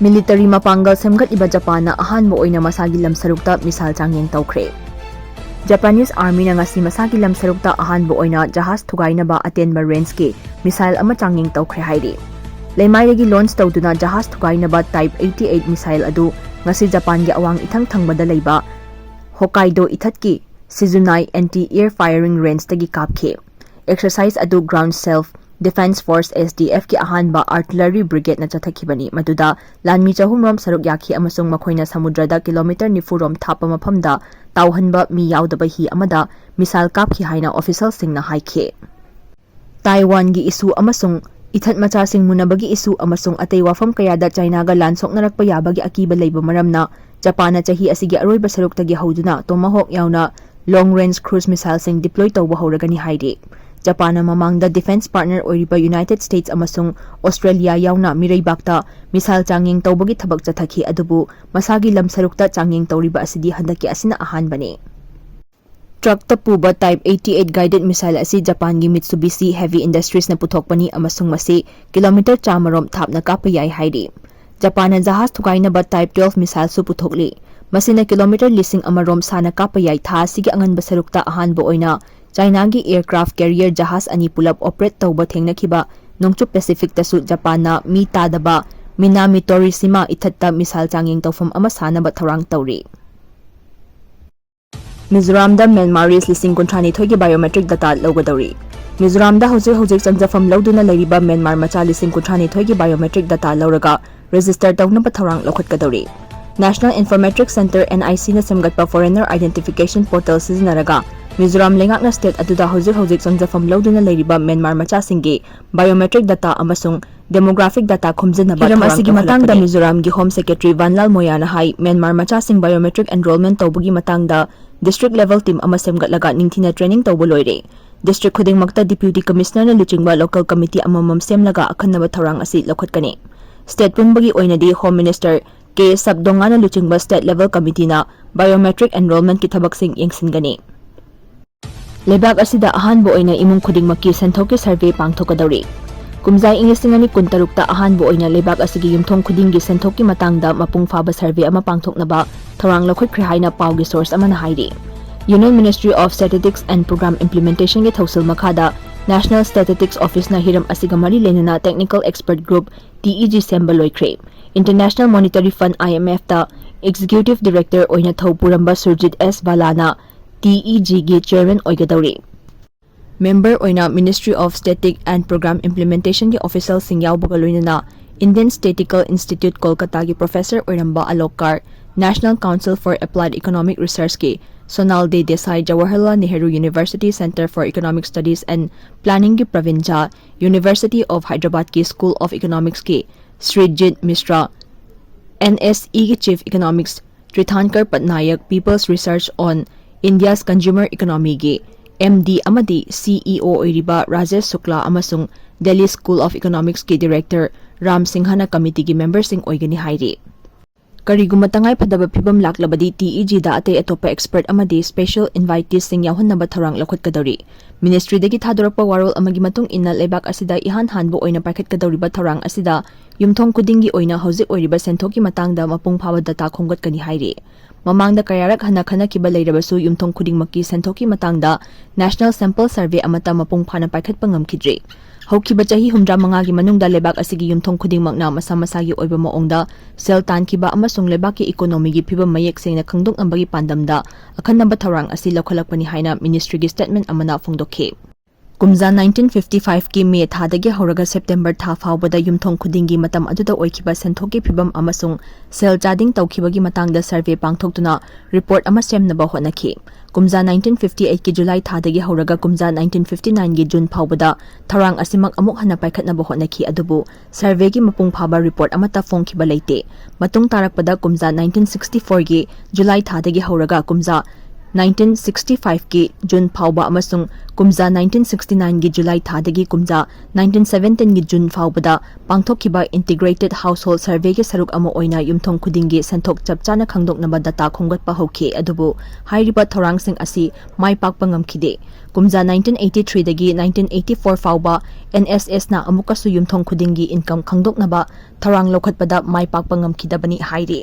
Military mapanggal semgat-iba Japan na ahanbo oina masagi lamsarukta misal Changyeng Twkhre. Japanese Army na ngasi masagi lamsarukta ahanbo oina jahas thugay na ba atenba range ki missile ama Changyeng Twkhre hairi. Laymayragi launch tawduna jahas thugay na ba Type 88 missile adu ngasi Japan gi awang ithang thangbada layba Hokkaido ithatki Shizunai anti-air firing range tagi kapkhe. Exercise adu ground self Defense Force SDF ki ahanba artillery brigade na chathakibani maduda lanmi chahumrom saruk yakhi amasung makhoina samudrada kilometer nifurom thapa maphamda tauhanba mi yaudaba hi amada misal kapki haina official singna haikhe. Taiwan gi isu amasung ithat macha sing munabagi isu amasung atay wafam kayada China ga lansok narakpa yabagi akiba layba maramna Japan na chahi asigi aroyba saruk tagi hauduna tomahawk yauna long range cruise missile sing deploy tawba hawragani haide. Japan na mamangda defense partner oiriba United States amasung Australia yauna miraybakta misal Changyeng tawbagi thabak chathaki adubu masagi lamsarukta Changyeng tawriba asidi handaki asina ahanbani. Truck ta puba Type 88 guided missile asi Japan gi Mitsubishi Heavy Industries na puthokpani amasung masi kilometer chamarom thapna kapayai hairi. Japan na jahas thugay na ba Type 12 missile su puthokli. Masina kilometer lising amarom sana kapayai tha sige angan basarukta ahanbo oina China gi aircraft carrier jahas ani pulap operate tawba thengnakiba nongchu Pacific tasu Japan na mi tadaba Minami Torishima ithatta misal Changyeng tawfam ama sana ba tharang tawri. Mizoramda Myanmaris lising kontrani thogi biometric data logadawri. Mizoramda hojik changjafam lawduna layriba Myanmar macha lising kontrani thogi biometric data lawraga register tawna ba tharang lokhatkadawri. National Informatics Center NIC na semgatpa foreigner identification portal sizinaraga Mizoram lengakna state aduda hojik changjafam lawduna layriba Myanmar macha singgi biometric data amasung demographic data khumjana ba tharang asigi matangda Mizoram gi Home Secretary Vanlal Moyana hai Myanmar macha sing biometric enrollment tawbagi matangda district level team ama semgatlaga ningthina training tawbo loire. District khudingmakta Deputy Commissioner na luchingba local committee amamam semlaga akhanaba tharang asi lokhatkani. State punbagi oinadi Home Minister K Sabdonga na luchingba state level committee na biometric enrollment ki thabaksing yengsingani. Lebak asida ahanbo oina imung khudingmakki senthokki survey pangthokadawri. Kumjai ingisingani kuntarukta ahanbo oina lebak asigi yumthong khudinggi senthokki matangda mapung faba survey ama pangthoknaba thorang Chtkhre haina pawgi source amana hairi. Union Ministry of Statistics and Program Implementation gi thausil makhada National Statistics Office na hiram asiga mari lenana Technical Expert Group TEG semba loikre. International Monetary Fund IMF ta Executive Director oina thawpuramba Surjit S Balana TEG gi chairman oigadawri. Member oina Ministry of Static and Program Implementation gi official singyaw bagaloina Indian Statistical Institute Kolkata gi Professor oiramba Alokar, National Council for Applied Economic Research ki Sonalde Desai Jawaharlal Nehru University Center for Economic Studies and Planning ki Pravin Jha, University of Hyderabad ki School of Economics ki Srijit Mishra, NSE ki Chief Economics Trithankar Patnaik, People's Research on India's Consumer Economy gi MD amadi CEO oiriba Rajesh Shukla amasung Delhi School of Economics ki Director Ram Singhana Committee gi member sing oigani hairi. Kariguma tangay padaba phibam laklabadi TEG da ate atopa expert amadi special invitees sing yawhannaba tharang lokhatkadawri. Ministry dagi thadorakpa warol amagi matung inna lebak asida ihan-hanbo oina paikhatkadawriba tharang asida yumthong kudinggi oina hojik oiriba senthokki matangda mapung phaba data khongatkani hairi. Mamangda kayarak hana khanakiba leirabasu yumthong khudingmakki senthokki matangda National Sample Survey amata mapung phana paikhatpa ngamkhidre. Haukiba chahi humdra mangagi manungda lebak asigi yumthong khudingmakna masa-masagi oiba maongda sel tankiba amasung lebaki economy gi phibam mayek sengna khangdok ambagi pandamda akhanaba tharang asi lokhalakpani haina ministry gi statement amana phongdokhe. Kumza 1955 ki May thadagi hauraga September tha faubada yumthong khudinggi matam aduda oikiba senthokki phibam amasung sel chading tawkhibagi matangda survey pangthoktuna report ama semnaba honakhi. Kumza 1958 ki July thadagi hauraga kumza 1959 gi June faubada tharang asimak amuk hana paikhatnaba honakhi adubu survey gi mapung phaba report amata phongkhiba leite. Matung tarakpada kumza 1964 gi July thadagi hauraga kumza 1965 ki June phauba amasung kumja 1969 gi July thadagi kumja 1917 gi June phaubada pangthokkiba integrated household survey gi saruk ama oina yumthong khudingi senthok chapchana khangdoknaba data khongatpa hokhi adubu hairiba thorangsing asi mai pakpa ngamkhide kumja 1983 dagi 1984 phauba NSS na amukasu yumthong khudingi income khangdoknaba thorang lokhatpada mai pakpa ngamkhidabani hairi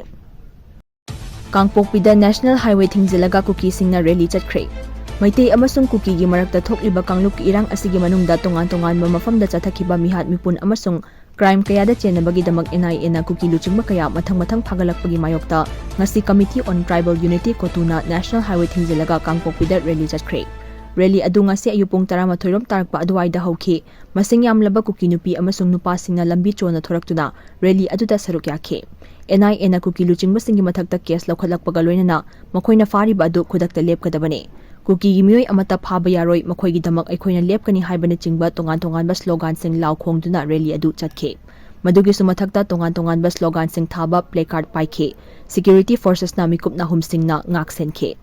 Kangpokpida National Highway thingzilaga kuki singna Raly Chtkhre Maitei amasung kuki gi marakta thokliba kangluk irang asigi manungda tongan mafamda chathakiba mihat mipun amasung crime kayada chenabagi damak NIA na kuki luchingba kaya mathang phagalakpagi mayokta ngasi Committee on Tribal Unity Kotuna National Highway thingzilaga Kangpokpida Raly Chtkhre Raly adu ngasi ayupung 13 rom tarakpa aduwaida hauki masing yamlaba kuki nupi amasung nupa singna lambi chona thoraktuna Raly aduda saruk yakhe NIA na kuki luchingba singi mathakta case lokhalakpaga loinana makhoina fariba adu khudakta lepkadabane kuki gi mioi amata phaba yaroi makhoigi damak aikhoina lepkani haibana chingba tongan ba slogan sing law khongduna Raly adu chatkhe madugi sumathakta tongan ba slogan sing thaba placard paikhe security forces na mikup na humsing na ngak senkhe